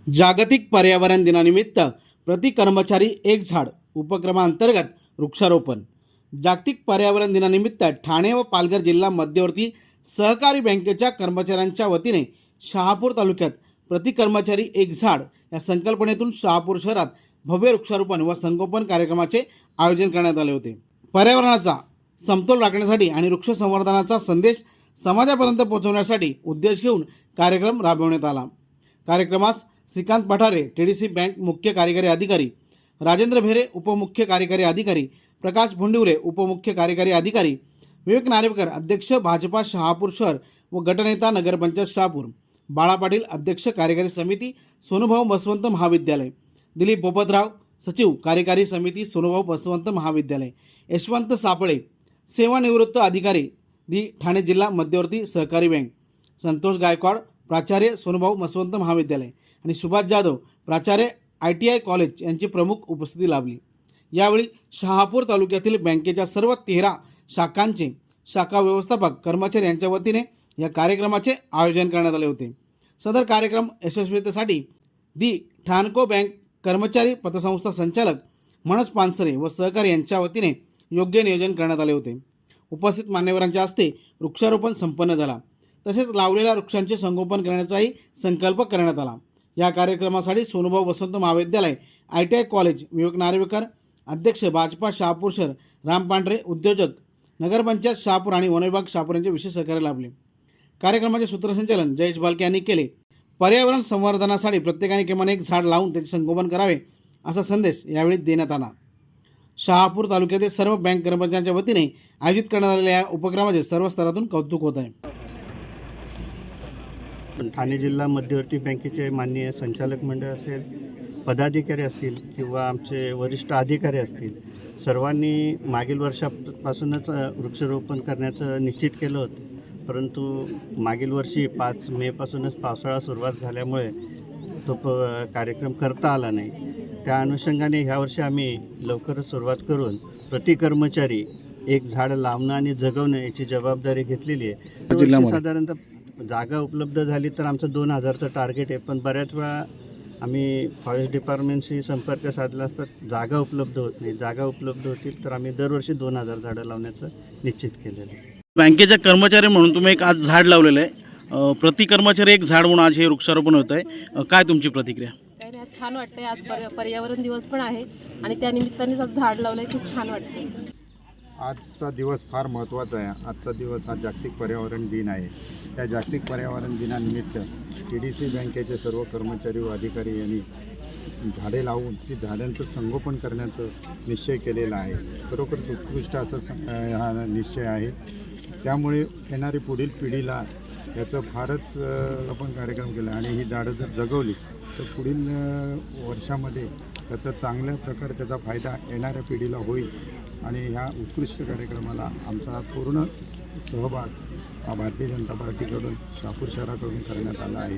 जागतिक पर्यावरण दिनानिमित्त प्रति कर्मचारी एक झाड उपक्रमांतर्गत वृक्षारोपण। जागतिक पर्यावरण दिनानिमित्त ठाणे व पालघर जिल्हा मध्यवर्ती सहकारी बँकेच्या कर्मचाऱ्यांच्या वतीने शहापूर तालुक्यात प्रति कर्मचारी एक झाड या संकल्पनेतून शहापूर शहरात भव्य वृक्षारोपण व संगोपन कार्यक्रमाचे आयोजन करण्यात आले होते। पर्यावरणाचा समतोल राखण्यासाठी आणि वृक्ष संवर्धनाचा संदेश समाजापर्यंत पोहोचवण्यासाठी उद्देश घेऊन कार्यक्रम राबवण्यात आला। कार्यक्रमास श्रीकांत पठारे टीडीसी बँक मुख्य कार्यकारी अधिकारी, राजेंद्र भेरे उपमुख्य कार्यकारी अधिकारी, प्रकाश भोंडिवरे उपमुख्य कार्यकारी अधिकारी, विवेक नार्वेकर अध्यक्ष भाजपा शहापूर शहर व गटनेता नगरपंचायत शहापूर, बाळा पाटील अध्यक्ष कार्यकारी समिती सोनुभाऊ बसवंत महाविद्यालय, दिलीप पोपतराव सचिव कार्यकारी समिती सोनुभाऊ बसवंत महाविद्यालय, यशवंत सापळे सेवानिवृत्त अधिकारी दी ठाणे जिल्हा मध्यवर्ती सहकारी बँक, संतोष गायकवाड प्राचार्य सोनुभाऊ बसवंत महाविद्यालय आणि सुभाष जाधव प्राचार्य ITI कॉलेज यांची प्रमुख उपस्थिती लाभली। यावेळी शहापूर तालुक्यातील बँकेच्या सर्व 13 शाखांचे शाखा व्यवस्थापक कर्मचारी यांच्या वतीने या कार्यक्रमाचे आयोजन करण्यात आले होते। सदर कार्यक्रम यशस्वीतेसाठी दी ठाणको बँक कर्मचारी पतसंस्था संचालक मनोज पानसरे व सहकारी यांच्या वतीने योग्य नियोजन करण्यात आले होते। उपस्थित मान्यवरांच्या हस्ते वृक्षारोपण संपन्न झाला, तसेच लावलेल्या वृक्षांचे संगोपन करण्याचाही संकल्प करण्यात आला। या कार्यक्रमासाठी सोनुभाऊ बसवंत महाविद्यालय, ITI कॉलेज, विवेक नार्वेकर अध्यक्ष भाजपा शहापूर शहर, राम पांढरे उद्योजक, नगरपंचायत शहापूर आणि वन विभाग शहापूर यांचे विशेष सहकार्य लाभले। कार्यक्रमाचे सूत्रसंचालन जयेश बालके यांनी केले। पर्यावरण संवर्धनासाठी प्रत्येकाने किमान एक झाड लावून त्याचे संगोपन करावे असा संदेश यावेळी देण्यात आला। शहापूर तालुक्यातील सर्व बँक कर्मचाऱ्यांच्या वतीने आयोजित करण्यात आलेल्या या उपक्रमाचे सर्व स्तरातून कौतुक होत आहे। ठाणे जिल्हा मध्यवर्ती बँकेचे माननीय संचालक मंडळ असेल, पदाधिकारी असतील किंवा आमचे वरिष्ठ अधिकारी असतील, सर्वांनी मागील वर्षापासूनच वृक्षारोपण करण्याचं निश्चित केलं होतं। परंतु मागील वर्षी 5 मेपासूनच पावसाळा सुरुवात झाल्यामुळे तो कार्यक्रम करता आला नाही। त्या अनुषंगाने ह्या वर्षी आम्ही लवकरच सुरुवात करून प्रति कर्मचारी एक झाड लावणं आणि जगवणं याची जबाबदारी घेतलेली आहे। जिल्ह्यामध्ये साधारणतः जागा उपलब्ध झाली तर आमचं 2000चं टार्गेट आहे, पण बऱ्याच वेळा आम्ही फॉरेस्ट डिपार्टमेंटशी संपर्क साधला असता जागा उपलब्ध होत नाही। जागा उपलब्ध होतील तर आम्ही दरवर्षी 2000 झाडं लावण्याचं निश्चित केलेलं आहे। बँकेच्या कर्मचारी म्हणून तुम्ही एक आज झाड लावलेलं आहे, प्रति कर्मचारी एक झाड म्हणून आज हे वृक्षारोपण होत आहे, काय तुमची प्रतिक्रिया? काही नाही, आज छान वाटतंय। आज पर्यावरण दिवस पण आहे आणि त्या निमित्ताने आज झाड लावलंय, खूप छान वाटतंय। आजचा दिवस फार महत्त्वाचा आहे। आजचा दिवस हा जागतिक पर्यावरण दिन आहे। त्या जागतिक पर्यावरण दिनानिमित्त TDC बँकेचे सर्व कर्मचारी व अधिकारी यांनी झाडे लावून ती झाडांचं संगोपन करण्याचं निश्चय केलेला आहे। खरोखरच उत्कृष्ट असं हा निश्चय आहे। त्यामुळे येणारी पुढील पिढीला याचं फारच आपण कार्यक्रम केला आणि ही झाडं जर जगवली तर पुढील वर्षामध्ये त्याचा चांगल्या प्रकारे त्याचा फायदा येणाऱ्या पिढीला होईल आणि ह्या उत्कृष्ट कार्यक्रमाला आमचा पूर्ण सहभाग हा भारतीय जनता पार्टीकडून शहापूर शहराकडून करण्यात आला आहे।